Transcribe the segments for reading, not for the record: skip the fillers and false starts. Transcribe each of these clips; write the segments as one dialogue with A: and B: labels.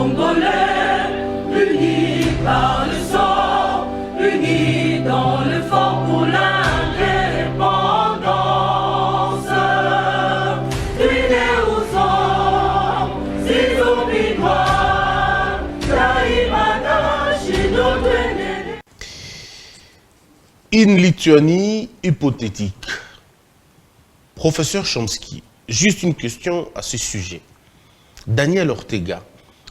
A: Congolais, unis par le sang, unis dans le fort pour l'indépendance. Unis aux hommes, si oublie noirs, Taïmana, Chinotrene.
B: Une Lituanie hypothétique. Professeur Chomsky, juste une question à ce sujet. Daniel Ortega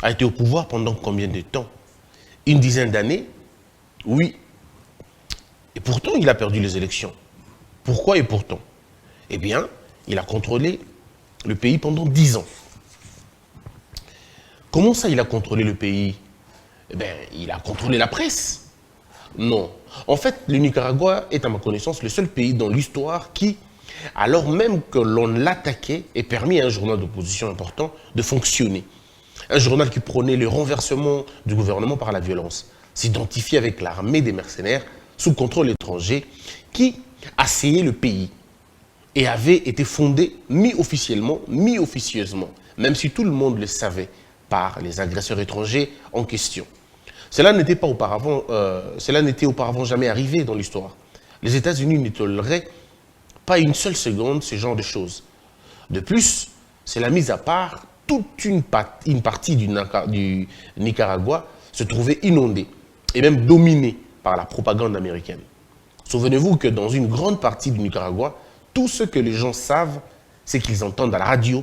B: a été au pouvoir pendant combien de temps? Une dizaine d'années? Oui. Et pourtant, il a perdu les élections. Pourquoi et pourtant? Eh bien, il a contrôlé le pays pendant 10 ans. Comment ça, il a contrôlé le pays? Eh bien, il a contrôlé la presse. Non. En fait, le Nicaragua est, à ma connaissance, le seul pays dans l'histoire qui, alors même que l'on l'attaquait, ait permis à un journal d'opposition important de fonctionner. Un journal qui prônait le renversement du gouvernement par la violence, s'identifiait avec l'armée des mercenaires sous contrôle étranger qui assaillait le pays et avait été fondé mi-officiellement, mi-officieusement, même si tout le monde le savait, par les agresseurs étrangers en question. Cela n'était auparavant jamais arrivé dans l'histoire. Les États-Unis ne toléreraient pas une seule seconde ce genre de choses. De plus, c'est la mise à part, toute une partie du Nicaragua se trouvait inondée et même dominée par la propagande américaine. Souvenez-vous que dans une grande partie du Nicaragua, tout ce que les gens savent, c'est qu'ils entendent à la radio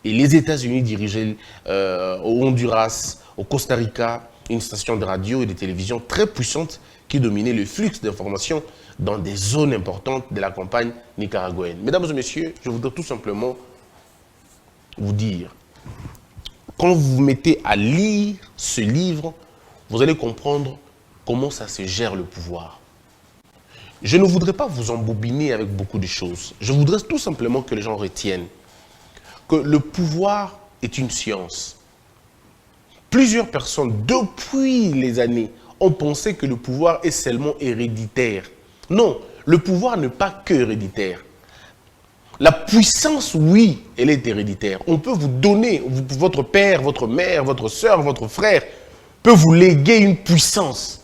B: et les États-Unis dirigeaient au Honduras, au Costa Rica, une station de radio et de télévision très puissante qui dominait le flux d'informations dans des zones importantes de la campagne nicaraguayenne. Mesdames et messieurs, je voudrais tout simplement vous dire, quand vous vous mettez à lire ce livre, vous allez comprendre comment ça se gère le pouvoir. Je ne voudrais pas vous embobiner avec beaucoup de choses. Je voudrais tout simplement que les gens retiennent que le pouvoir est une science. Plusieurs personnes, depuis les années, ont pensé que le pouvoir est seulement héréditaire. Non, le pouvoir n'est pas que héréditaire. La puissance, oui, elle est héréditaire. On peut vous donner, votre père, votre mère, votre soeur, votre frère, peut vous léguer une puissance.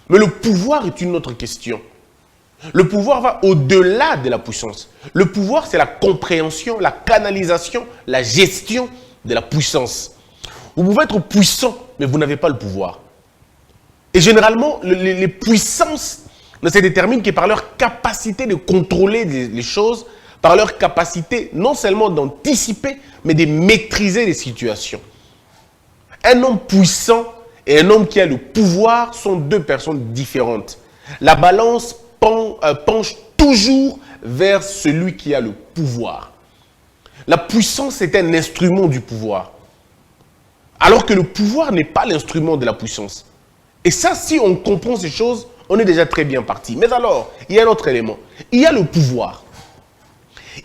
B: Mais le pouvoir est une autre question. Le pouvoir va au-delà de la puissance. Le pouvoir, c'est la compréhension, la canalisation, la gestion de la puissance. Vous pouvez être puissant, mais vous n'avez pas le pouvoir. Et généralement, les puissances ne se déterminent que par leur capacité de contrôler les choses, par leur capacité non seulement d'anticiper, mais de maîtriser les situations. Un homme puissant et un homme qui a le pouvoir sont deux personnes différentes. La balance penche toujours vers celui qui a le pouvoir. La puissance est un instrument du pouvoir. Alors que le pouvoir n'est pas l'instrument de la puissance. Et ça, si on comprend ces choses, on est déjà très bien parti. Mais alors, il y a un autre élément. Il y a le pouvoir.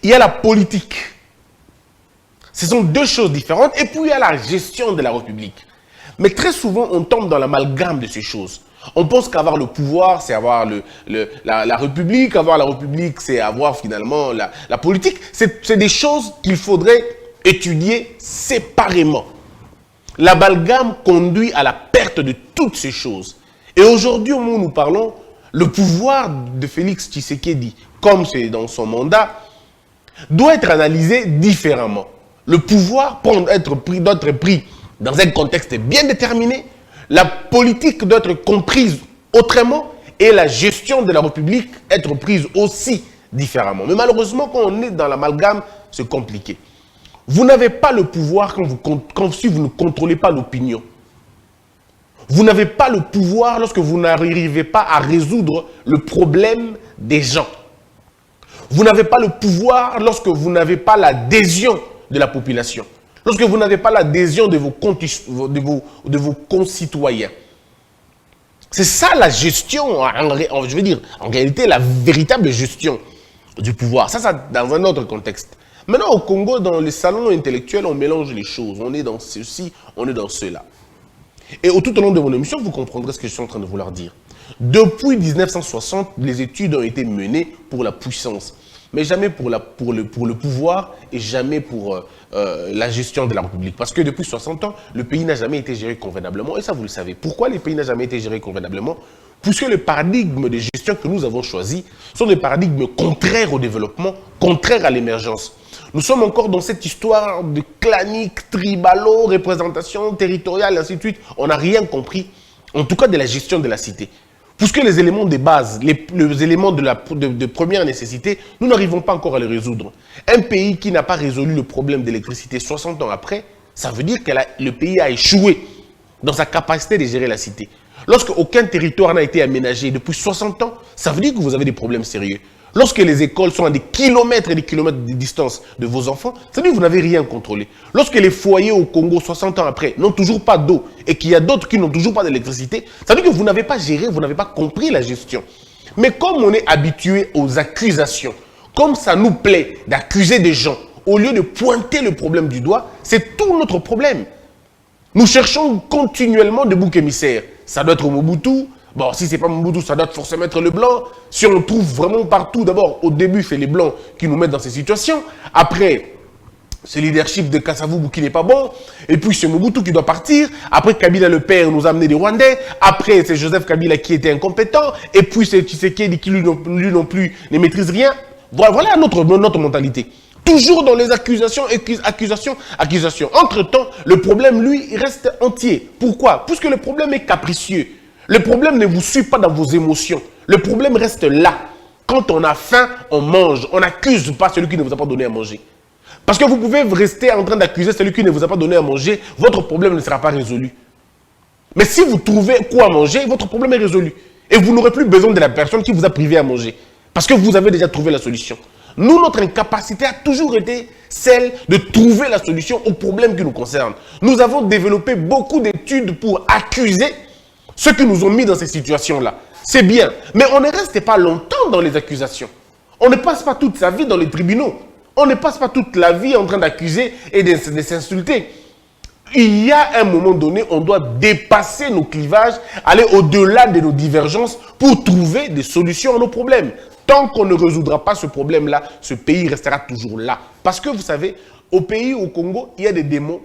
B: Il y a la politique. Ce sont deux choses différentes. Et puis, il y a la gestion de la République. Mais très souvent, on tombe dans l'amalgame de ces choses. On pense qu'avoir le pouvoir, c'est avoir la République. Avoir la République, c'est avoir finalement la politique. C'est des choses qu'il faudrait étudier séparément. L'amalgame conduit à la perte de toutes ces choses. Et aujourd'hui, au moment où nous parlons, le pouvoir de Félix Tshisekedi, comme c'est dans son mandat, doit être analysé différemment. Le pouvoir doit être pris dans un contexte bien déterminé. La politique doit être comprise autrement et la gestion de la République être prise aussi différemment. Mais malheureusement, quand on est dans l'amalgame, c'est compliqué. Vous n'avez pas le pouvoir si vous ne contrôlez pas l'opinion. Vous n'avez pas le pouvoir lorsque vous n'arrivez pas à résoudre le problème des gens. Vous n'avez pas le pouvoir lorsque vous n'avez pas l'adhésion de la population. Lorsque vous n'avez pas l'adhésion de vos concitoyens. C'est ça la gestion, je veux dire, en réalité, la véritable gestion du pouvoir. Ça dans un autre contexte. Maintenant, au Congo, dans les salons intellectuels, on mélange les choses. On est dans ceci, on est dans cela. Et tout au long de mon émission, vous comprendrez ce que je suis en train de vouloir dire. Depuis 1960, les études ont été menées pour la puissance. mais jamais pour le pouvoir et jamais pour la gestion de la République. Parce que depuis 60 ans, le pays n'a jamais été géré convenablement, et ça vous le savez. Pourquoi le pays n'a jamais été géré convenablement? Puisque les paradigmes de gestion que nous avons choisis sont des paradigmes contraires au développement, contraires à l'émergence. Nous sommes encore dans cette histoire de clanique, tribalo, représentation territoriale, et ainsi de suite. On n'a rien compris, en tout cas de la gestion de la cité. Puisque les éléments de base, les éléments de première nécessité, nous n'arrivons pas encore à les résoudre. Un pays qui n'a pas résolu le problème d'électricité 60 ans après, ça veut dire que le pays a échoué dans sa capacité de gérer la cité. Lorsque aucun territoire n'a été aménagé depuis 60 ans, ça veut dire que vous avez des problèmes sérieux. Lorsque les écoles sont à des kilomètres et des kilomètres de distance de vos enfants, ça veut dire que vous n'avez rien contrôlé. Lorsque les foyers au Congo, 60 ans après, n'ont toujours pas d'eau et qu'il y a d'autres qui n'ont toujours pas d'électricité, ça veut dire que vous n'avez pas géré, vous n'avez pas compris la gestion. Mais comme on est habitué aux accusations, comme ça nous plaît d'accuser des gens, au lieu de pointer le problème du doigt, c'est tout notre problème. Nous cherchons continuellement des boucs émissaires. Ça doit être Mobutu. Bon, si ce n'est pas Mobutu, ça doit forcément être le blanc. Si on le trouve vraiment partout, d'abord, au début, c'est les blancs qui nous mettent dans ces situations. Après, c'est le leadership de Kasavubu qui n'est pas bon. Et puis, c'est Mobutu qui doit partir. Après, Kabila le père nous a amené des Rwandais. Après, c'est Joseph Kabila qui était incompétent. Et puis, c'est Tshisekedi qui, lui non plus, ne maîtrise rien. Voilà notre mentalité. Toujours dans les accusations, accusations. Entre-temps, le problème, lui, il reste entier. Pourquoi? Puisque le problème est capricieux. Le problème ne vous suit pas dans vos émotions. Le problème reste là. Quand on a faim, on mange. On n'accuse pas celui qui ne vous a pas donné à manger. Parce que vous pouvez rester en train d'accuser celui qui ne vous a pas donné à manger, votre problème ne sera pas résolu. Mais si vous trouvez quoi manger, votre problème est résolu. Et vous n'aurez plus besoin de la personne qui vous a privé à manger. Parce que vous avez déjà trouvé la solution. Nous, notre incapacité a toujours été celle de trouver la solution aux problèmes qui nous concernent. Nous avons développé beaucoup d'études pour accuser ceux qui nous ont mis dans ces situations-là. C'est bien, mais on ne reste pas longtemps dans les accusations. On ne passe pas toute sa vie dans les tribunaux. On ne passe pas toute la vie en train d'accuser et de s'insulter. Il y a un moment donné, on doit dépasser nos clivages, aller au-delà de nos divergences pour trouver des solutions à nos problèmes. Tant qu'on ne résoudra pas ce problème-là, ce pays restera toujours là. Parce que vous savez, au pays, au Congo, il y a des démons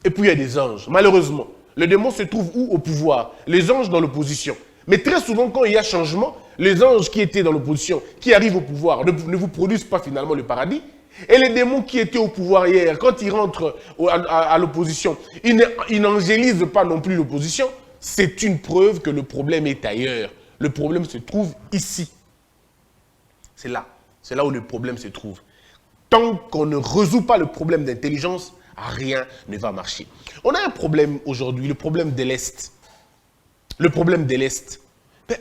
B: et puis il y a des anges. Malheureusement, le démon se trouve où? Au pouvoir. Les anges dans l'opposition. Mais très souvent, quand il y a changement, les anges qui étaient dans l'opposition, qui arrivent au pouvoir, ne vous produisent pas finalement le paradis. Et les démons qui étaient au pouvoir hier, quand ils rentrent à l'opposition, ils n'angélisent pas non plus l'opposition. C'est une preuve que le problème est ailleurs. Le problème se trouve ici. C'est là où le problème se trouve. Tant qu'on ne résout pas le problème d'intelligence, rien ne va marcher. On a un problème aujourd'hui, le problème de l'Est. Le problème de l'Est.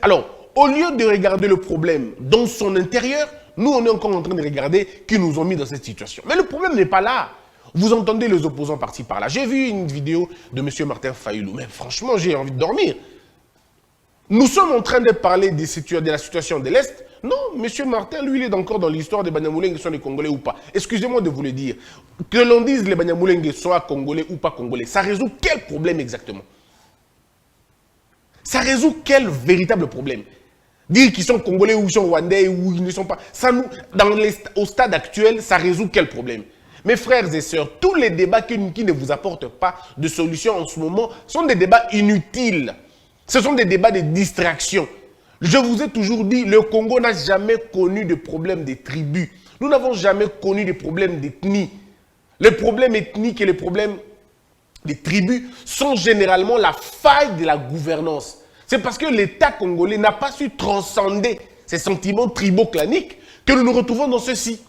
B: Alors, au lieu de regarder le problème dans son intérieur, nous, on est encore en train de regarder qui nous ont mis dans cette situation. Mais le problème n'est pas là. Vous entendez les opposants par-ci, par-là. J'ai vu une vidéo de M. Martin Fayulu, mais franchement, j'ai envie de dormir. Nous sommes en train de parler de la situation de l'Est. Non, M. Martin, lui, il est encore dans l'histoire des Banyamulenge sont les Congolais ou pas. Excusez-moi de vous le dire. Que l'on dise les Banyamulenge soient Congolais ou pas Congolais, ça résout quel problème exactement? Ça résout quel véritable problème? Dire qu'ils sont Congolais ou ils sont Rwandais ou ils ne sont pas... Au stade actuel, ça résout quel problème? Mes frères et sœurs, tous les débats qui ne vous apportent pas de solution en ce moment sont des débats inutiles. Ce sont des débats de distraction. Je vous ai toujours dit, le Congo n'a jamais connu de problème de tribus. Nous n'avons jamais connu de problème d'ethnie. Les problèmes ethniques et les problèmes des tribus sont généralement la faille de la gouvernance. C'est parce que l'État congolais n'a pas su transcender ces sentiments tribaux-claniques que nous nous retrouvons dans ceci.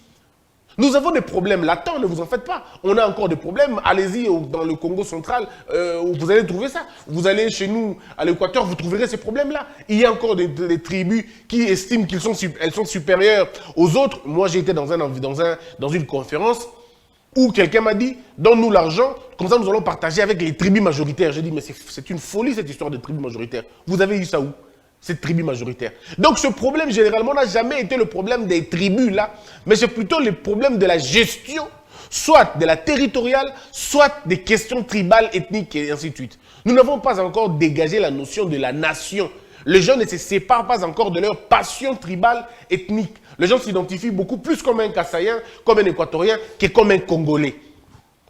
B: Nous avons des problèmes latents, ne vous en faites pas. On a encore des problèmes. Allez-y dans le Congo central, vous allez trouver ça. Vous allez chez nous, à l'Équateur, vous trouverez ces problèmes-là. Il y a encore des tribus qui estiment qu'elles sont supérieures aux autres. Moi, j'ai été dans une conférence où quelqu'un m'a dit, donne-nous l'argent, comme ça nous allons partager avec les tribus majoritaires. J'ai dit, mais c'est une folie cette histoire de tribus majoritaires. Vous avez eu ça où? Cette tribu majoritaire. Donc ce problème, généralement, n'a jamais été le problème des tribus, là, mais c'est plutôt le problème de la gestion, soit de la territoriale, soit des questions tribales, ethniques, et ainsi de suite. Nous n'avons pas encore dégagé la notion de la nation. Les gens ne se séparent pas encore de leur passion tribale ethnique. Les gens s'identifient beaucoup plus comme un Kassaïen, comme un Équatorien, que comme un Congolais.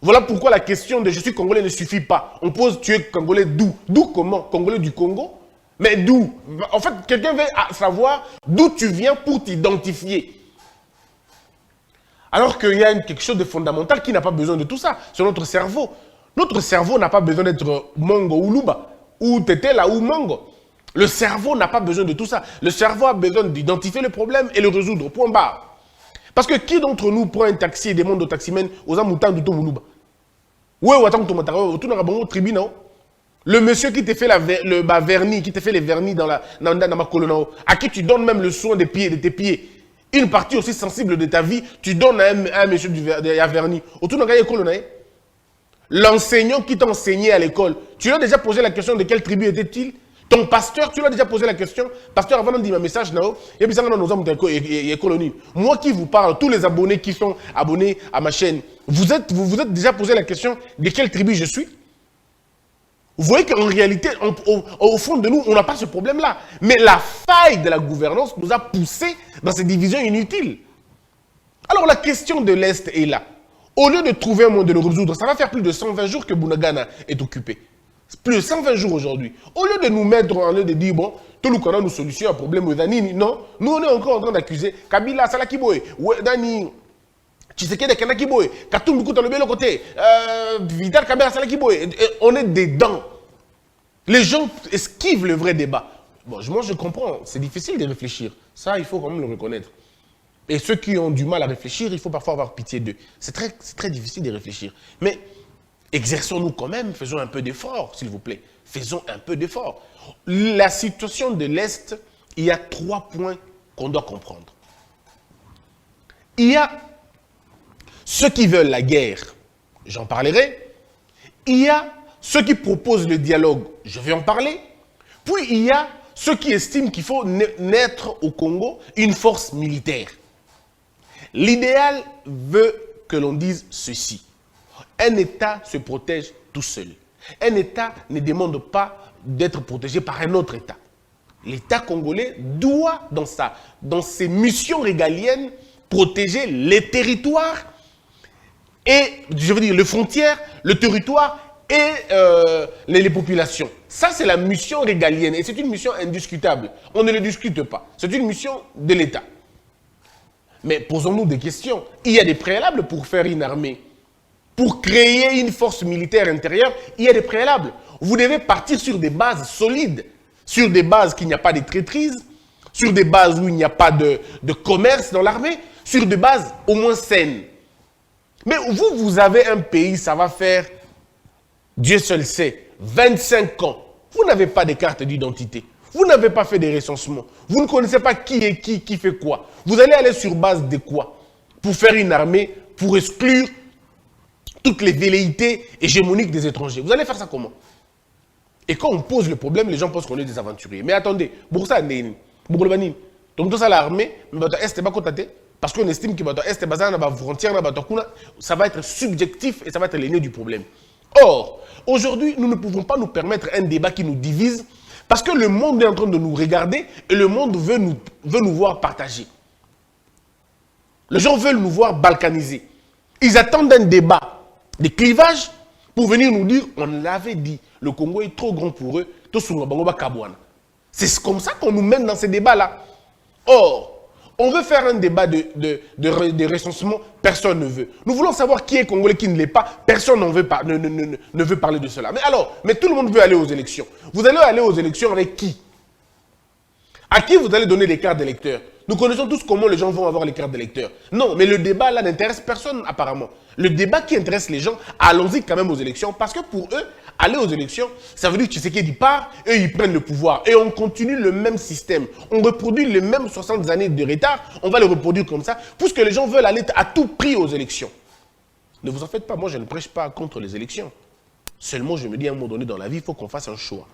B: Voilà pourquoi la question de « je suis Congolais » ne suffit pas. On pose « tu es Congolais d'où » D'où comment? Congolais du Congo? Mais d'où? En fait, quelqu'un veut savoir d'où tu viens pour t'identifier. Alors qu'il y a quelque chose de fondamental qui n'a pas besoin de tout ça. C'est notre cerveau. Notre cerveau n'a pas besoin d'être Mongo ou Luba, ou Tetela ou Mongo. Le cerveau n'a pas besoin de tout ça. Le cerveau a besoin d'identifier le problème et le résoudre. Point barre. Parce que qui d'entre nous prend un taxi et demande au taximène aux amoutans du Tomuluba? Oui, ou attends, le monsieur qui te fait le vernis, qui te fait les vernis dans ma colonne, à qui tu donnes même le soin des pieds, de tes pieds, une partie aussi sensible de ta vie, tu donnes à un monsieur à vernis. L'enseignant qui t'a enseigné à l'école, tu lui as déjà posé la question de quelle tribu était-il? Ton pasteur, tu lui as déjà posé la question. Pasteur, avant de dire un message, moi qui vous parle, tous les abonnés qui sont abonnés à ma chaîne, vous êtes déjà posé la question de quelle tribu je suis? Vous voyez qu'en réalité, au fond de nous, on n'a pas ce problème-là. Mais la faille de la gouvernance nous a poussés dans ces divisions inutiles. Alors la question de l'Est est là. Au lieu de trouver un moyen de le résoudre, ça va faire plus de 120 jours que Bunagana est occupé. Plus de 120 jours aujourd'hui. Au lieu de nous mettre en lieu de dire, bon, tout le monde a une solution à un problème, non, nous on est encore en train d'accuser Kabila, Salakiboy, Dani, Tshisekedi, Kanakiboy, Katumbi Kouta, le bel côté, Vital Kabila, Salakiboy. On est dedans. Les gens esquivent le vrai débat. Bon, moi je comprends, c'est difficile de réfléchir. Ça, il faut quand même le reconnaître. Et ceux qui ont du mal à réfléchir, il faut parfois avoir pitié d'eux. C'est très difficile de réfléchir. Mais exerçons-nous quand même, faisons un peu d'effort, s'il vous plaît. Faisons un peu d'effort. La situation de l'Est, il y a 3 points qu'on doit comprendre. Il y a ceux qui veulent la guerre, j'en parlerai. Il y a ceux qui proposent le dialogue, je vais en parler. Puis il y a ceux qui estiment qu'il faut naître au Congo une force militaire. L'idéal veut que l'on dise ceci. Un État se protège tout seul. Un État ne demande pas d'être protégé par un autre État. L'État congolais doit, dans ses missions régaliennes, protéger les territoires et, je veux dire, les frontières, le territoire et les populations. Ça, c'est la mission régalienne et c'est une mission indiscutable. On ne le discute pas. C'est une mission de l'État. Mais posons-nous des questions. Il y a des préalables pour faire une armée. Pour créer une force militaire intérieure, il y a des préalables. Vous devez partir sur des bases solides, sur des bases qu'il n'y a pas de traîtrise, sur des bases où il n'y a pas de commerce dans l'armée, sur des bases au moins saines. Mais vous avez un pays, ça va faire, Dieu seul sait, 25 ans. Vous n'avez pas de carte d'identité. Vous n'avez pas fait des recensements. Vous ne connaissez pas qui est qui fait quoi. Vous allez aller sur base de quoi? Pour faire une armée, pour exclure toutes les velléités hégémoniques des étrangers. Vous allez faire ça comment? Et quand on pose le problème, les gens pensent qu'on est des aventuriers. Mais attendez, pour ça, donc tout ça, l'armée, parce qu'on estime que ça va être subjectif et ça va être l'aîné du problème. Or, aujourd'hui, nous ne pouvons pas nous permettre un débat qui nous divise parce que le monde est en train de nous regarder et le monde veut nous voir partager. Les gens veulent nous voir balkaniser. Ils attendent un débat de clivage pour venir nous dire, on l'avait dit, le Congo est trop grand pour eux, c'est comme ça qu'on nous mène dans ces débats-là. Or, on veut faire un débat de recensement, personne ne veut. Nous voulons savoir qui est Congolais, qui ne l'est pas, personne ne veut parler de cela. Mais tout le monde veut aller aux élections. Vous allez aller aux élections avec qui? À qui vous allez donner les cartes d'électeurs? Nous connaissons tous comment les gens vont avoir les cartes d'électeurs. Non, mais le débat là n'intéresse personne apparemment. Le débat qui intéresse les gens, allons-y quand même aux élections, parce que pour eux, aller aux élections, ça veut dire que Tshisekedi part, eux ils prennent le pouvoir. Et on continue le même système. On reproduit les mêmes 60 années de retard, on va le reproduire comme ça, puisque les gens veulent aller à tout prix aux élections. Ne vous en faites pas, moi je ne prêche pas contre les élections. Seulement je me dis à un moment donné dans la vie, il faut qu'on fasse un choix.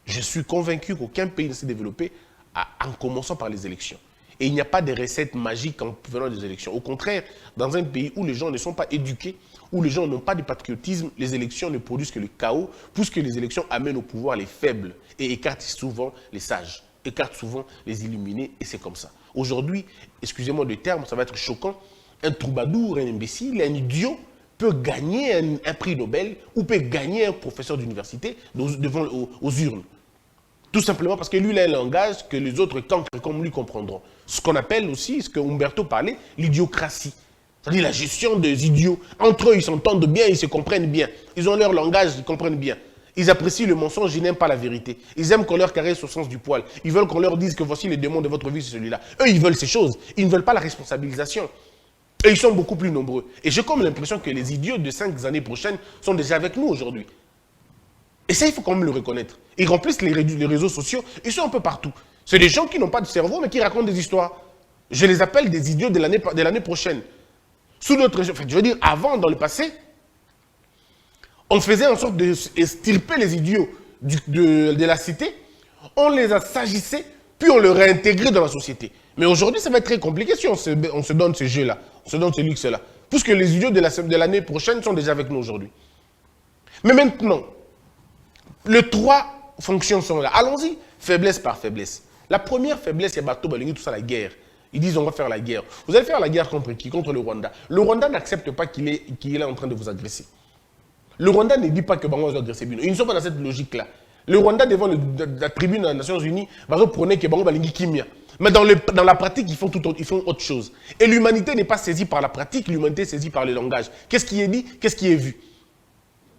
B: Je suis convaincu qu'aucun pays ne s'est développé en commençant par les élections. Et il n'y a pas de recettes magiques en venant des élections. Au contraire, dans un pays où les gens ne sont pas éduqués, où les gens n'ont pas de patriotisme, les élections ne produisent que le chaos, puisque les élections amènent au pouvoir les faibles et écartent souvent les sages, écartent souvent les illuminés, et c'est comme ça. Aujourd'hui, excusez-moi le terme, ça va être choquant, un troubadour, un imbécile, un idiot peut gagner un prix Nobel ou peut gagner un professeur d'université devant aux urnes. Tout simplement parce que lui, il a un langage que les autres cancres comme lui comprendront. Ce qu'on appelle aussi, ce que Umberto parlait, l'idiocratie. C'est-à-dire la gestion des idiots. Entre eux, ils s'entendent bien, ils se comprennent bien. Ils ont leur langage, ils comprennent bien. Ils apprécient le mensonge, ils n'aiment pas la vérité. Ils aiment qu'on leur caresse au sens du poil. Ils veulent qu'on leur dise que voici les démons de votre vie, c'est celui-là. Eux, ils veulent ces choses. Ils ne veulent pas la responsabilisation. Et ils sont beaucoup plus nombreux. Et j'ai comme l'impression que les idiots de 5 années prochaines sont déjà avec nous aujourd'hui. Et ça, il faut quand même le reconnaître. Ils remplissent les réseaux sociaux, ils sont un peu partout. C'est des gens qui n'ont pas de cerveau, mais qui racontent des histoires. Je les appelle des idiots de l'année prochaine. Sous notre, je veux dire, avant, dans le passé, on faisait en sorte d'extirper les idiots de la cité, on les assagissait, puis on les réintégrait dans la société. Mais aujourd'hui, ça va être très compliqué si on se donne ce jeu-là, on se donne ce luxe-là. Puisque les idiots de l'année prochaine sont déjà avec nous aujourd'hui. Mais maintenant, les 3 fonctions sont là. Allons-y, faiblesse par faiblesse. La première faiblesse, c'est Bato Balingi, tout ça, la guerre. Ils disent on va faire la guerre. Vous allez faire la guerre contre qui? Contre le Rwanda. Le Rwanda n'accepte pas qu'il est en train de vous agresser. Le Rwanda ne dit pas que Bango va agresser Bino. Ils ne sont pas dans cette logique-là. Le Rwanda, devant la tribune des Nations Unies, va reprendre que Bango Balingi Kimia. Mais dans la pratique, ils font autre chose. Et l'humanité n'est pas saisie par la pratique, l'humanité est saisie par le langage. Qu'est-ce qui est dit? Qu'est-ce qui est vu?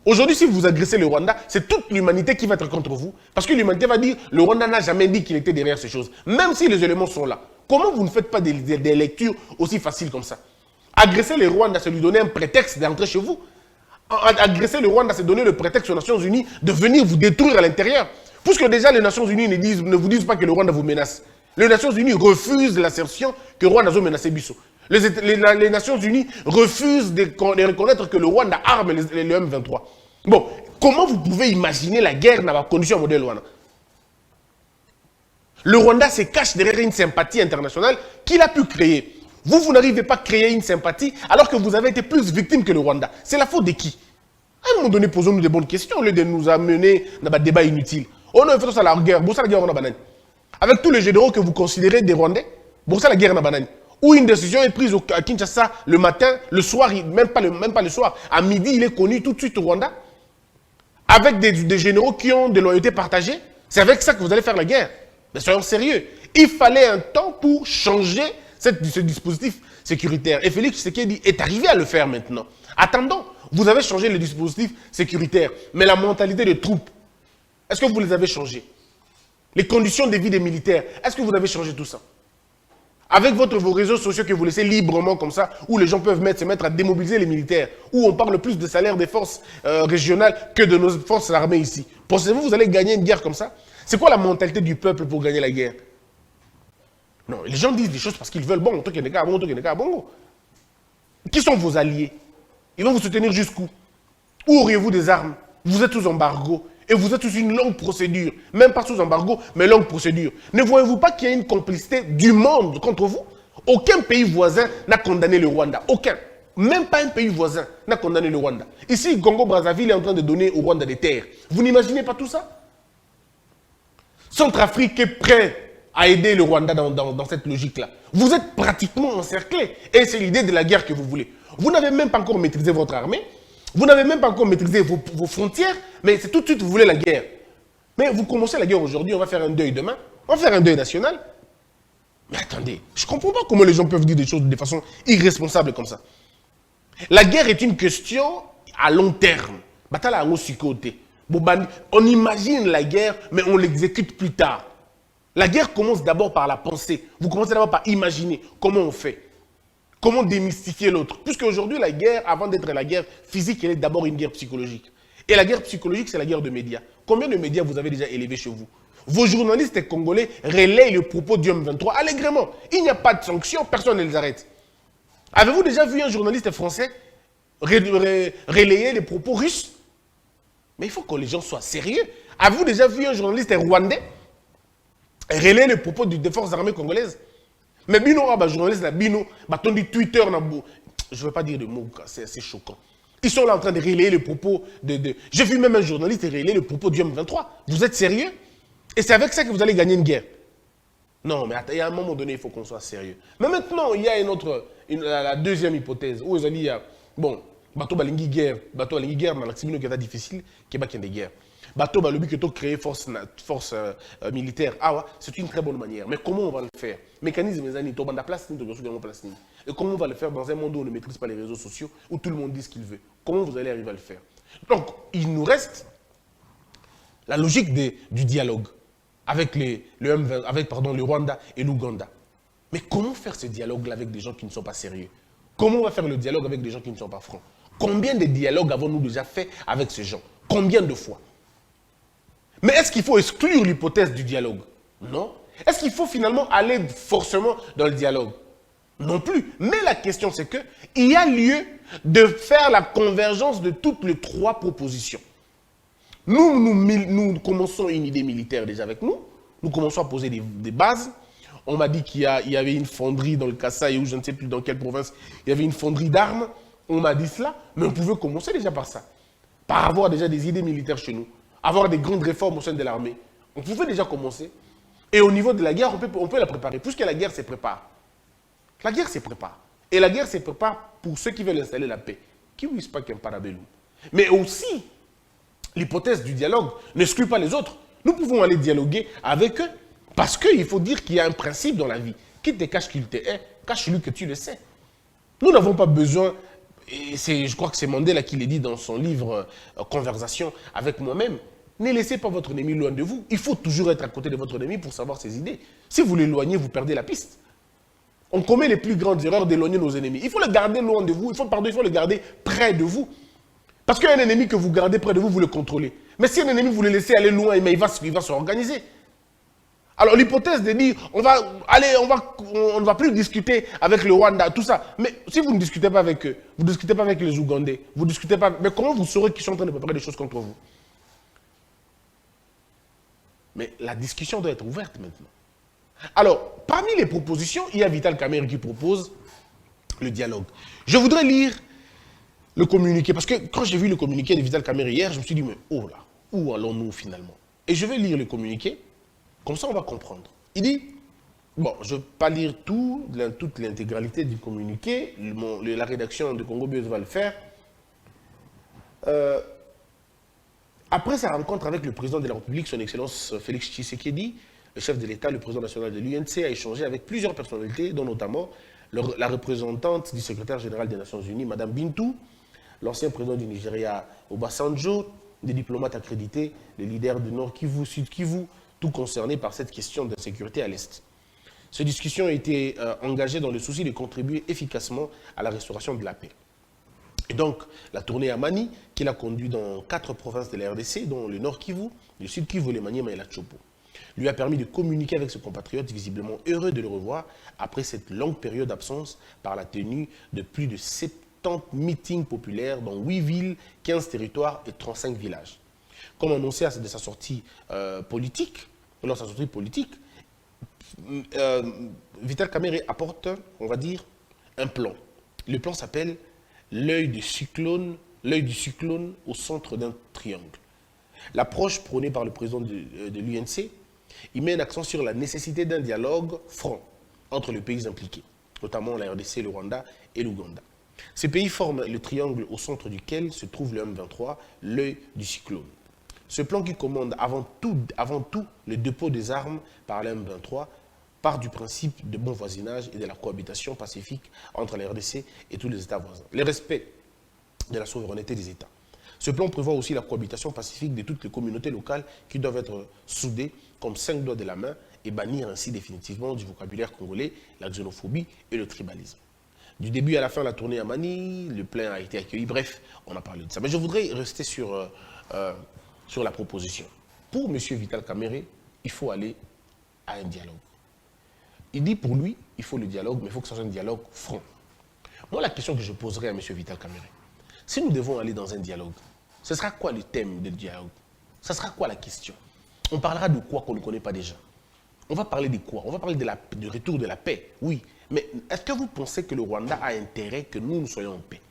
B: Aujourd'hui, si vous agressez le Rwanda, c'est toute l'humanité qui va être contre vous. Parce que l'humanité va dire, le Rwanda n'a jamais dit qu'il était derrière ces choses. Même si les éléments sont là. Comment vous ne faites pas des lectures aussi faciles comme ça? Agresser le Rwanda, c'est lui donner un prétexte d'entrer chez vous. Agresser le Rwanda, c'est donner le prétexte aux Nations Unies de venir vous détruire à l'intérieur. Puisque déjà les Nations Unies ne vous disent pas que le Rwanda vous menace. Les Nations Unies refusent l'assertion que le Rwanda a menacé Bissau. Les Nations Unies refusent de reconnaître que le Rwanda arme les M23. Bon, comment vous pouvez imaginer la guerre dans la condition modèle Rwanda? Le Rwanda se cache derrière une sympathie internationale qu'il a pu créer. Vous n'arrivez pas à créer une sympathie alors que vous avez été plus victime que le Rwanda. C'est la faute de qui? À un moment donné, posons-nous des bonnes questions au lieu de nous amener dans un débat inutile. On a fait ça la guerre. Pour ça, la guerre, on a banane. Avec tous les généraux que vous considérez des Rwandais, pour ça, la guerre, on a banane. Où une décision est prise à Kinshasa le matin, le soir, même pas le soir. À midi, il est connu tout de suite au Rwanda. Avec des généraux qui ont des loyautés partagées. C'est avec ça que vous allez faire la guerre. Mais soyons sérieux. Il fallait un temps pour changer ce dispositif sécuritaire. Et Félix Tshisekedi est arrivé à le faire maintenant. Attendons, vous avez changé le dispositif sécuritaire, mais la mentalité des troupes, est-ce que vous les avez changées? Les conditions de vie des militaires, est-ce que vous avez changé tout ça? Avec vos réseaux sociaux que vous laissez librement comme ça, où les gens peuvent se mettre à démobiliser les militaires, où on parle plus de salaire des forces régionales que de nos forces armées ici. Pensez-vous que vous allez gagner une guerre comme ça? C'est quoi la mentalité du peuple pour gagner la guerre? Non, les gens disent des choses parce qu'ils veulent bon, bon. Qui sont vos alliés? Ils vont vous soutenir jusqu'où? Où auriez-vous des armes? Vous êtes sous embargo. Et vous êtes sous une longue procédure. Même pas sous embargo, mais longue procédure. Ne voyez-vous pas qu'il y a une complicité du monde contre vous? Aucun pays voisin n'a condamné le Rwanda. Aucun. Même pas un pays voisin n'a condamné le Rwanda. Ici, Congo-Brazzaville est en train de donner au Rwanda des terres. Vous n'imaginez pas tout ça? Centrafrique est prêt à aider le Rwanda dans cette logique-là. Vous êtes pratiquement encerclés. Et c'est l'idée de la guerre que vous voulez. Vous n'avez même pas encore maîtrisé votre armée. Vous n'avez même pas encore maîtrisé vos frontières. Mais c'est tout de suite, vous voulez la guerre. Mais vous commencez la guerre aujourd'hui, on va faire un deuil demain. On va faire un deuil national. Mais attendez, je ne comprends pas comment les gens peuvent dire des choses de façon irresponsable comme ça. La guerre est une question à long terme. On imagine la guerre, mais on l'exécute plus tard. La guerre commence d'abord par la pensée. Vous commencez d'abord par imaginer comment on fait. Comment démystifier l'autre. Puisque aujourd'hui, la guerre, avant d'être la guerre physique, elle est d'abord une guerre psychologique. Et la guerre psychologique, c'est la guerre de médias. Combien de médias vous avez déjà élevés chez vous? Vos journalistes congolais relayent le propos du M23 allègrement. Il n'y a pas de sanctions, personne ne les arrête. Avez-vous déjà vu un journaliste français relayer les propos russes? Mais il faut que les gens soient sérieux. Avez-vous déjà vu un journaliste rwandais relayer les propos des forces armées congolaises? Mais Bino, journaliste, Bino, on dit Twitter, je ne veux pas dire de mots, c'est assez choquant. Ils sont là en train de relayer les propos de... J'ai vu même un journaliste relayer les propos du M23. Vous êtes sérieux? Et c'est avec ça que vous allez gagner une guerre. Non, mais il y a un moment donné, il faut qu'on soit sérieux. Mais maintenant, il y a la deuxième hypothèse, où il y a... Bon, bateau balingi guerre, dans l'accident qui est difficile, qui est des guerres. Bateau le but que tu créer force militaire, c'est une très bonne manière. Mais comment on va le faire? Mécanisme, les amis, tu as place, et comment on va le faire dans un monde où on ne maîtrise pas les réseaux sociaux, où tout le monde dit ce qu'il veut? Comment vous allez arriver à le faire? Donc, il nous reste la logique du dialogue avec le Rwanda et l'Ouganda. Mais comment faire ce dialogue-là avec des gens qui ne sont pas sérieux? Comment on va faire le dialogue avec des gens qui ne sont pas francs? Combien de dialogues avons-nous déjà fait avec ces gens? Combien de fois? Mais est-ce qu'il faut exclure l'hypothèse du dialogue? Non. Est-ce qu'il faut finalement aller forcément dans le dialogue? Non plus. Mais la question, c'est qu'il y a lieu de faire la convergence de toutes les trois propositions. Nous commençons une idée militaire déjà avec nous. Nous commençons à poser des bases. On m'a dit qu'il y avait une fonderie dans le Kasaï, ou je ne sais plus dans quelle province, il y avait une fonderie d'armes. On m'a dit cela, mais on pouvait commencer déjà par ça. Par avoir déjà des idées militaires chez nous. Avoir des grandes réformes au sein de l'armée. On pouvait déjà commencer. Et au niveau de la guerre, on peut la préparer. Puisque la guerre se prépare. La guerre se prépare. Et la guerre se prépare pour ceux qui veulent installer la paix. Qui ne pas qu'un parabellum. Mais aussi, l'hypothèse du dialogue n'exclut pas les autres. Nous pouvons aller dialoguer avec eux. Parce qu'il faut dire qu'il y a un principe dans la vie. Qui te cache qu'il te hait, cache-lui que tu le sais. Nous n'avons pas besoin, et je crois que c'est Mandela qui l'a dit dans son livre Conversation avec moi-même, ne laissez pas votre ennemi loin de vous. Il faut toujours être à côté de votre ennemi pour savoir ses idées. Si vous l'éloignez, vous perdez la piste. On commet les plus grandes erreurs d'éloigner nos ennemis. Il faut le garder loin de vous, il faut le garder près de vous. Parce qu'un ennemi que vous gardez près de vous, vous le contrôlez. Mais si un ennemi, vous le laissez aller loin, il va s'organiser. Alors l'hypothèse de dire, on ne va plus discuter avec le Rwanda, tout ça. Mais si vous ne discutez pas avec eux, vous ne discutez pas avec les Ougandais, vous ne discutez pas... Mais comment vous saurez qu'ils sont en train de préparer des choses contre vous? Mais la discussion doit être ouverte maintenant. Alors, parmi les propositions, il y a Vital Kamerhe qui propose le dialogue. Je voudrais lire le communiqué, parce que quand j'ai vu le communiqué de Vital Kamerhe hier, je me suis dit, mais oh là, où allons-nous finalement? Et je vais lire le communiqué. Comme ça, on va comprendre. Il dit, bon, je ne vais pas lire toute l'intégralité du communiqué, la rédaction de Congo Buzz va le faire. Après sa rencontre avec le président de la République, son Excellence Félix Tshisekedi, le chef de l'État, le président national de l'UNC, a échangé avec plusieurs personnalités, dont notamment la représentante du secrétaire général des Nations Unies, Mme Bintou, l'ancien président du Nigeria, Obasanjo, des diplomates accrédités, les leaders du Nord Kivu, Sud Kivu, tout concerné par cette question d'insécurité à l'Est. Ces discussions ont été engagées dans le souci de contribuer efficacement à la restauration de la paix. Et donc, la tournée à Mani, qu'il a conduite dans 4 provinces de la RDC, dont le Nord Kivu, le Sud Kivu, le Maniema et la Tchopo, lui a permis de communiquer avec ses compatriotes, visiblement heureux de le revoir après cette longue période d'absence par la tenue de plus de 70 meetings populaires dans 8 villes, 15 territoires et 35 villages. Comme annoncé de sa sortie politique, lors de sa sortie politique, Vital Kamerhe apporte, on va dire, un plan. Le plan s'appelle l'œil du cyclone au centre d'un triangle. L'approche prônée par le président de l'UNC, il met un accent sur la nécessité d'un dialogue franc entre les pays impliqués, notamment la RDC, le Rwanda et l'Ouganda. Ces pays forment le triangle au centre duquel se trouve le M23, l'œil du cyclone. Ce plan qui commande avant tout le dépôt des armes par le M23 part du principe de bon voisinage et de la cohabitation pacifique entre la RDC et tous les États voisins. Le respect de la souveraineté des États. Ce plan prévoit aussi la cohabitation pacifique de toutes les communautés locales qui doivent être soudées comme 5 doigts de la main et bannir ainsi définitivement du vocabulaire congolais la xénophobie et le tribalisme. Du début à la fin de la tournée à Mani, le plein a été accueilli. Bref, on a parlé de ça. Mais je voudrais rester sur la proposition. Pour M. Vital Kamerhe, il faut aller à un dialogue. Il dit pour lui, il faut le dialogue, mais il faut que ce soit un dialogue franc. Moi, la question que je poserai à M. Vital Kamerhe, si nous devons aller dans un dialogue, ce sera quoi le thème du dialogue? Ce sera quoi la question? On parlera de quoi qu'on ne connaît pas déjà? On va parler de quoi? On va parler du retour de la paix, oui. Mais est-ce que vous pensez que le Rwanda a intérêt que nous soyons en paix?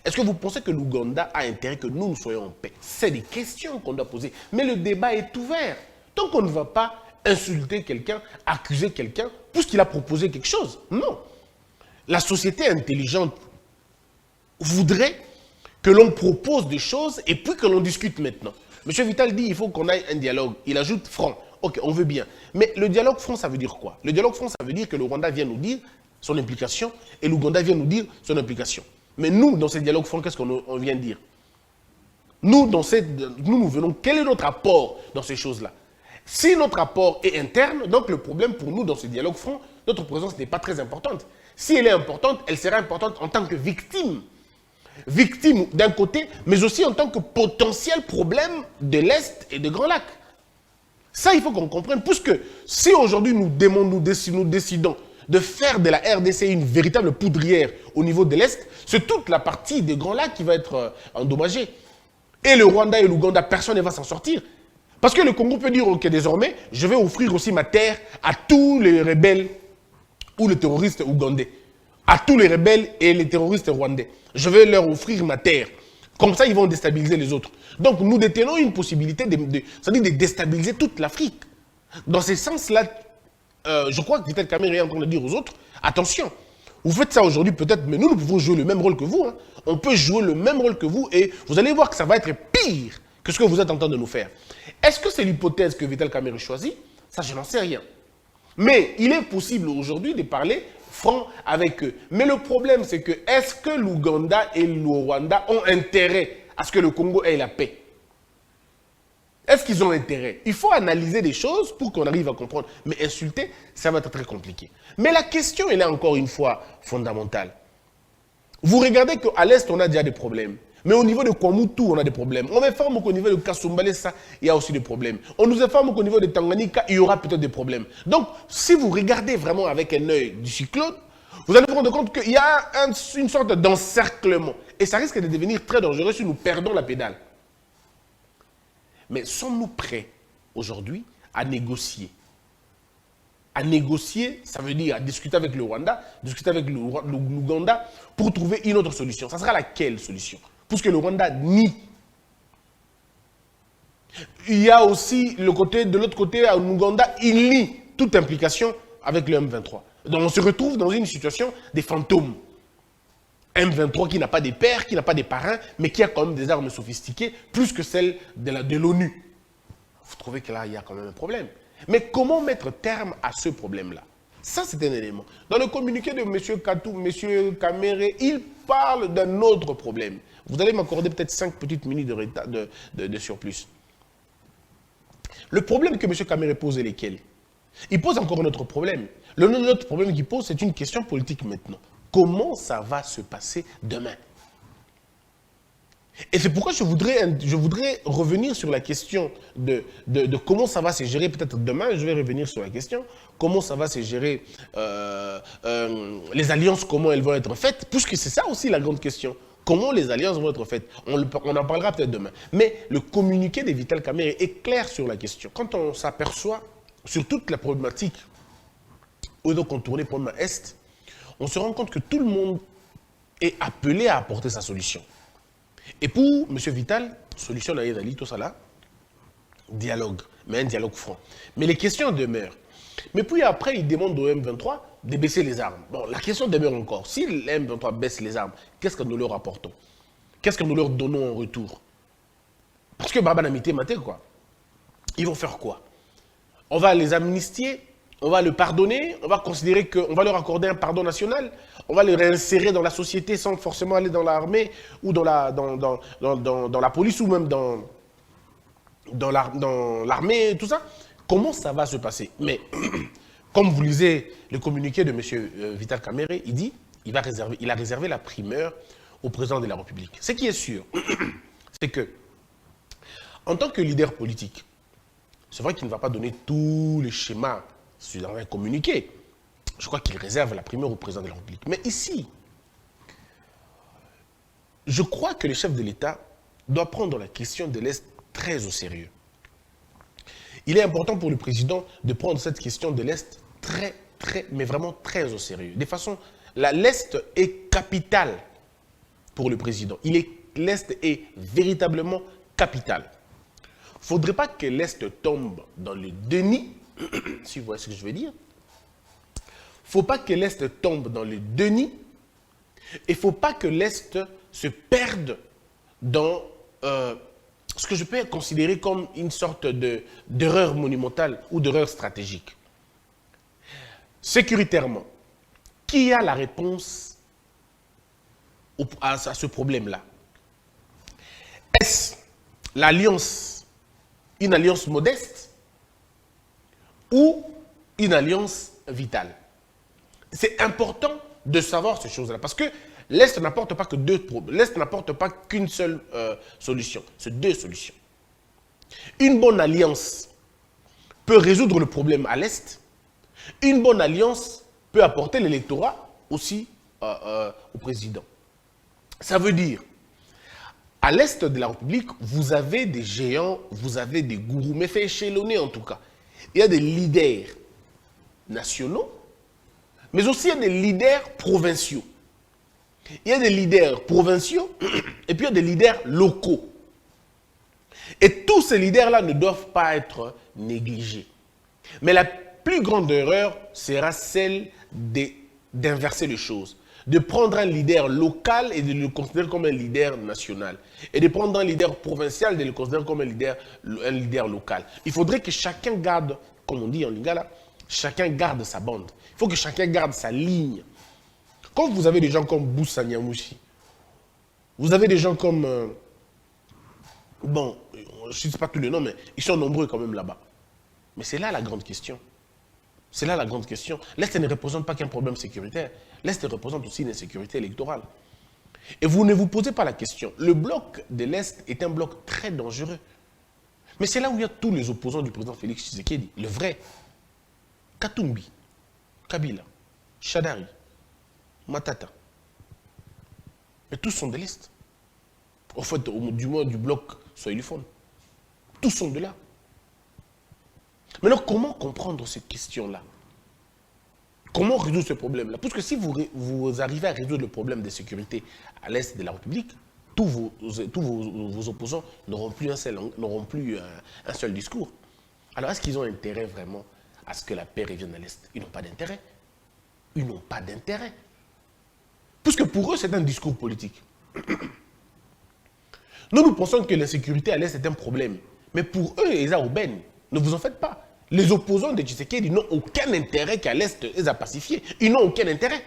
B: Est-ce que vous pensez que l'Ouganda a intérêt que nous soyons en paix? C'est des questions qu'on doit poser. Mais le débat est ouvert. Donc on ne va pas insulter quelqu'un, accuser quelqu'un, puisqu'il a proposé quelque chose. Non. La société intelligente voudrait que l'on propose des choses et puis que l'on discute maintenant. Monsieur Vital dit qu'il faut qu'on ait un dialogue. Il ajoute franc. Ok, on veut bien. Mais le dialogue franc, ça veut dire quoi? Le dialogue franc, ça veut dire que le Rwanda vient nous dire son implication et l'Ouganda vient nous dire son implication. Mais nous, dans ce dialogue franc, qu'est-ce qu'on vient dire? Nous, nous venons, quel est notre apport dans ces choses-là? Si notre apport est interne, donc le problème pour nous dans ce dialogue franc, notre présence n'est pas très importante. Si elle est importante, elle sera importante en tant que victime. Victime d'un côté, mais aussi en tant que potentiel problème de l'Est et de Grand Lac. Ça, il faut qu'on comprenne, puisque si aujourd'hui nous décidons de faire de la RDC une véritable poudrière au niveau de l'Est, c'est toute la partie des Grands Lacs qui va être endommagée. Et le Rwanda et l'Ouganda, personne ne va s'en sortir. Parce que le Congo peut dire, ok, désormais, je vais offrir aussi ma terre à tous les rebelles ou les terroristes ougandais, à tous les rebelles et les terroristes rwandais. Je vais leur offrir ma terre. Comme ça, ils vont déstabiliser les autres. Donc, nous détenons une possibilité c'est-à-dire de déstabiliser toute l'Afrique. Dans ce sens-là, je crois que Vital Kamerhe est en train de dire aux autres, attention, vous faites ça aujourd'hui peut-être, mais nous pouvons jouer le même rôle que vous. Hein. On peut jouer le même rôle que vous et vous allez voir que ça va être pire que ce que vous êtes en train de nous faire. Est-ce que c'est l'hypothèse que Vital Kamerhe choisit? Ça, je n'en sais rien. Mais il est possible aujourd'hui de parler franc avec eux. Mais le problème, c'est que est-ce que l'Ouganda et le Rwanda ont intérêt à ce que le Congo ait la paix? Est-ce qu'ils ont intérêt? Il faut analyser des choses pour qu'on arrive à comprendre. Mais insulter, ça va être très compliqué. Mais la question, elle est encore une fois fondamentale. Vous regardez qu'à l'Est, on a déjà des problèmes. Mais au niveau de Kwamutu, on a des problèmes. On informe qu'au niveau de Kasumbalesa, il y a aussi des problèmes. On nous informe qu'au niveau de Tanganyika, il y aura peut-être des problèmes. Donc, si vous regardez vraiment avec un œil du cyclone, vous allez vous rendre compte qu'il y a une sorte d'encerclement. Et ça risque de devenir très dangereux si nous perdons la pédale. Mais sommes-nous prêts aujourd'hui à négocier? À négocier, ça veut dire à discuter avec le Rwanda, discuter avec l'Ouganda pour trouver une autre solution. Ça sera laquelle solution? Puisque le Rwanda nie. Il y a aussi de l'autre côté, à Ouganda, il nie toute implication avec le M23. Donc on se retrouve dans une situation des fantômes. M23 qui n'a pas des pères, qui n'a pas des parrains, mais qui a quand même des armes sophistiquées, plus que celles de l'ONU. Vous trouvez que là, il y a quand même un problème. Mais comment mettre terme à ce problème-là? Ça, c'est un élément. Dans le communiqué de M. Katou, M. Kamerhe, il parle d'un autre problème. Vous allez m'accorder peut-être 5 petites minutes de surplus. Le problème que M. Kamerhe pose est lequel? Il pose encore un autre problème. L'autre problème qu'il pose, c'est une question politique maintenant. Comment ça va se passer demain? Et c'est pourquoi je voudrais revenir sur la question de comment ça va se gérer peut-être demain. Je vais revenir sur la question comment ça va se gérer les alliances, comment elles vont être faites, puisque c'est ça aussi la grande question. Comment les alliances vont être faites? On en parlera peut-être demain. Mais le communiqué de Vital Kamerhe est clair sur la question. Quand on s'aperçoit sur toute la problématique au dos contourné pour le Est, on se rend compte que tout le monde est appelé à apporter sa solution. Et pour M. Vital, solution d'Aïdali, tout ça là, dialogue, mais un dialogue franc. Mais les questions demeurent. Mais puis après, il demande au M23 de baisser les armes. Bon, la question demeure encore. Si le M23 baisse les armes, qu'est-ce que nous leur apportons? Qu'est-ce que nous leur donnons en retour? Parce que Baba Namité Maté, quoi. Ils vont faire quoi? On va les amnistier? On va le pardonner, on va considérer qu'on va leur accorder un pardon national, on va les réinsérer dans la société sans forcément aller dans l'armée ou dans la police ou même dans l'armée, tout ça. Comment ça va se passer? Mais comme vous lisez le communiqué de M. Vital Kamerhe, il dit il a réservé la primeur au président de la République. Ce qui est sûr, c'est que en tant que leader politique, c'est vrai qu'il ne va pas donner tous les schémas dans un communiqué. Je crois qu'il réserve la primeur au président de la République. Mais ici, je crois que le chef de l'État doit prendre la question de l'Est très au sérieux. il est important pour le président de prendre cette question de l'Est mais vraiment très au sérieux. De façon, l'Est est capital pour le président. L'Est est véritablement capital. Il ne faudrait pas que l'Est tombe dans le déni, si vous voyez ce que je veux dire. Il ne faut pas que l'Est tombe dans le déni. Et il ne faut pas que l'Est se perde dans ce que je peux considérer comme une sorte d'erreur monumentale ou d'erreur stratégique. Sécuritairement, qui a la réponse à ce problème-là? Est-ce l'alliance, une alliance modeste ou une alliance vitale? C'est important de savoir ces choses-là parce que l'Est n'apporte pas que deux problèmes. L'Est n'apporte pas qu'une seule solution. C'est deux solutions. Une bonne alliance peut résoudre le problème à l'Est. Une bonne alliance peut apporter l'électorat aussi au président. Ça veut dire, à l'Est de la République, vous avez des géants, vous avez des gourous, mais fait échelonner en tout cas. Il y a des leaders nationaux, mais aussi il y a des leaders provinciaux. Il y a des leaders provinciaux et puis il y a des leaders locaux. Et tous ces leaders-là ne doivent pas être négligés. Mais la plus grande erreur sera celle d'inverser les choses. De prendre un leader local et de le considérer comme un leader national. Et de prendre un leader provincial et de le considérer comme un leader local. Il faudrait que chacun garde, comme on dit en lingala, chacun garde sa bande. Il faut que chacun garde sa ligne. Quand vous avez des gens comme Boussa Nyamouchi, vous avez des gens comme... bon, je ne sais pas tous les noms, mais ils sont nombreux quand même là-bas. Mais c'est là la grande question. C'est là la grande question. L'Est ne représente pas qu'un problème sécuritaire. L'Est représente aussi une insécurité électorale. Et vous ne vous posez pas la question. Le bloc de l'Est est un bloc très dangereux. Mais c'est là où il y a tous les opposants du président Félix Tshisekedi. Le vrai. Katumbi, Kabila, Shadari, Matata. Mais tous sont de l'Est. En fait, du moins du bloc Soyluphone. Tous sont de là. Maintenant, comment comprendre cette question-là? Comment résoudre ce problème-là? Parce que si vous arrivez à résoudre le problème de sécurité à l'Est de la République, tous vos opposants n'auront plus un seul discours. Alors, est-ce qu'ils ont intérêt vraiment à ce que la paix revienne à l'Est? Ils n'ont pas d'intérêt. Ils n'ont pas d'intérêt. Puisque pour eux, c'est un discours politique. Nous pensons que l'insécurité à l'Est est un problème. Mais pour eux, ils ont aubaine. Ne vous en faites pas. Les opposants de Tshisekedi n'ont aucun intérêt qu'à l'Est les a pacifiés. Ils n'ont aucun intérêt.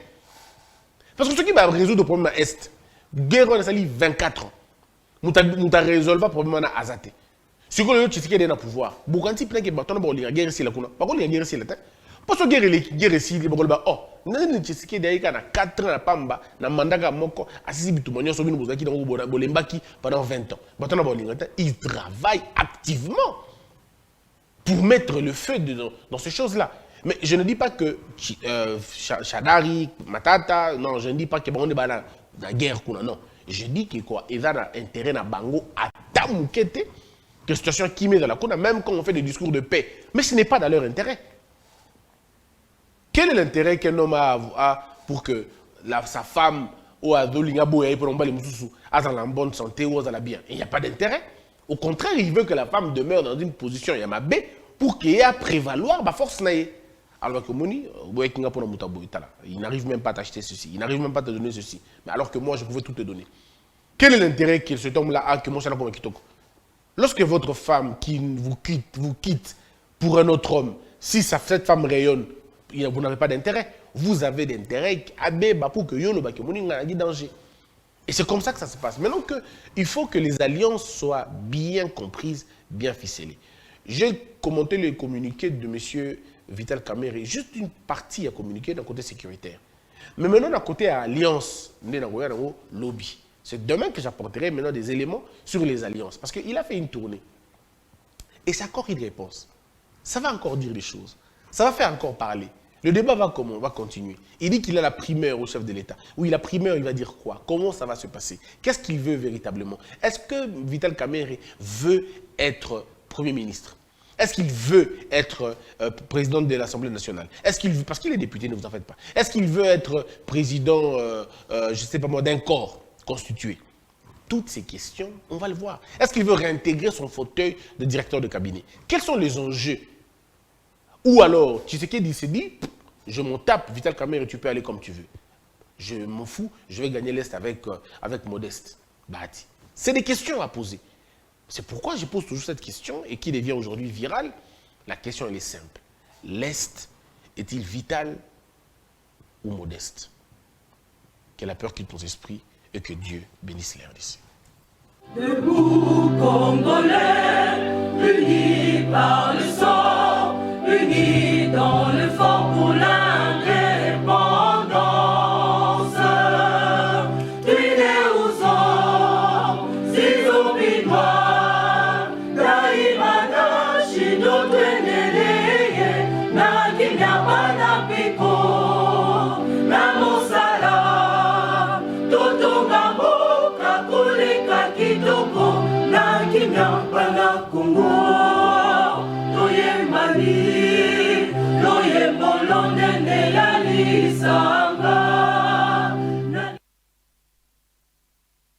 B: Parce que ce qui va résoudre le problème à l'Est, guerre on a sali 24 ans. Nous avons résolvé le problème à Azate. Ce que Tshisekedi est au pouvoir. Boukanti plein que bâton pour la guerre ici la kuna. Par contre, la guerre ici la tête. Parce que guerre ici, les Bogolba, oh, nous Tshisekedi a eu 4 ans à Pamba, na mandaga moko, assisi bitumania sur une bouzaki dans Bolembaki pendant 20 ans. Bâton pour ils travaillent activement pour mettre le feu dans ces choses-là. Mais je ne dis pas que Shadari, Matata, non, je ne dis pas que on est dans la guerre. Non, je dis que quoi, ils ont intérêt à Bango, à Tamoukete, que situation qui met dans la cour, même quand on fait des discours de paix. Mais ce n'est pas dans leur intérêt. Quel est l'intérêt qu'un homme a pour que sa femme ou à Dolingabo et pour les Moussou a en bonne santé ou à la bien? Il n'y a pas d'intérêt. Au contraire, il veut que la femme demeure dans une position Yamabé pour qu'il y ait à prévaloir ma force. Alors que Moni, il n'arrive même pas à t'acheter ceci, il n'arrive même pas à te donner ceci. Mais alors que moi, je pouvais tout te donner. Quel est l'intérêt que cet homme-là a que moi, je n'ai pas Kitoko? Lorsque votre femme qui vous quitte pour un autre homme, si cette femme rayonne, vous n'avez pas d'intérêt. Vous avez d'intérêt pour que Yono Bakemoni ait danger. Et c'est comme ça que ça se passe. Maintenant, il faut que les alliances soient bien comprises, bien ficelées. J'ai commenté le communiqué de M. Vital Kamerhe, juste une partie à communiquer d'un côté sécuritaire. Mais maintenant, d'un côté alliance, lobby. C'est demain que j'apporterai maintenant des éléments sur les alliances. Parce qu'il a fait une tournée. Et c'est encore une réponse. Ça va encore dire des choses. Ça va faire encore parler. Le débat va continuer. Il dit qu'il a la primeur au chef de l'État. Oui, la primeur, il va dire quoi? Comment ça va se passer? Qu'est-ce qu'il veut véritablement? Est-ce que Vital Kamerhe veut être Premier ministre? Est-ce qu'il veut être président de l'Assemblée nationale? Est-ce qu'il veut, parce qu'il est député, ne vous en faites pas. Est-ce qu'il veut être président, je ne sais pas moi, d'un corps constitué? Toutes ces questions, on va le voir. Est-ce qu'il veut réintégrer son fauteuil de directeur de cabinet? Quels sont les enjeux? Ou alors, Tshisekedi s'est dit, je m'en tape, Vital Kamerhe, tu peux aller comme tu veux. Je m'en fous, je vais gagner l'Est avec Modeste Bahati. C'est des questions à poser. C'est pourquoi je pose toujours cette question et qui devient aujourd'hui virale. La question, elle est simple. L'Est est-il vital ou modeste? Que la peur quitte nos esprits et que Dieu bénisse les RDC.
A: Debout Congolais, unis par le sang, unis dans le fort pour l'indépendance. Tués aux hommes, si obinois, daimana shindo twendeleye, na kimya pana piko, na mosala, totonga mboka kuleka kito.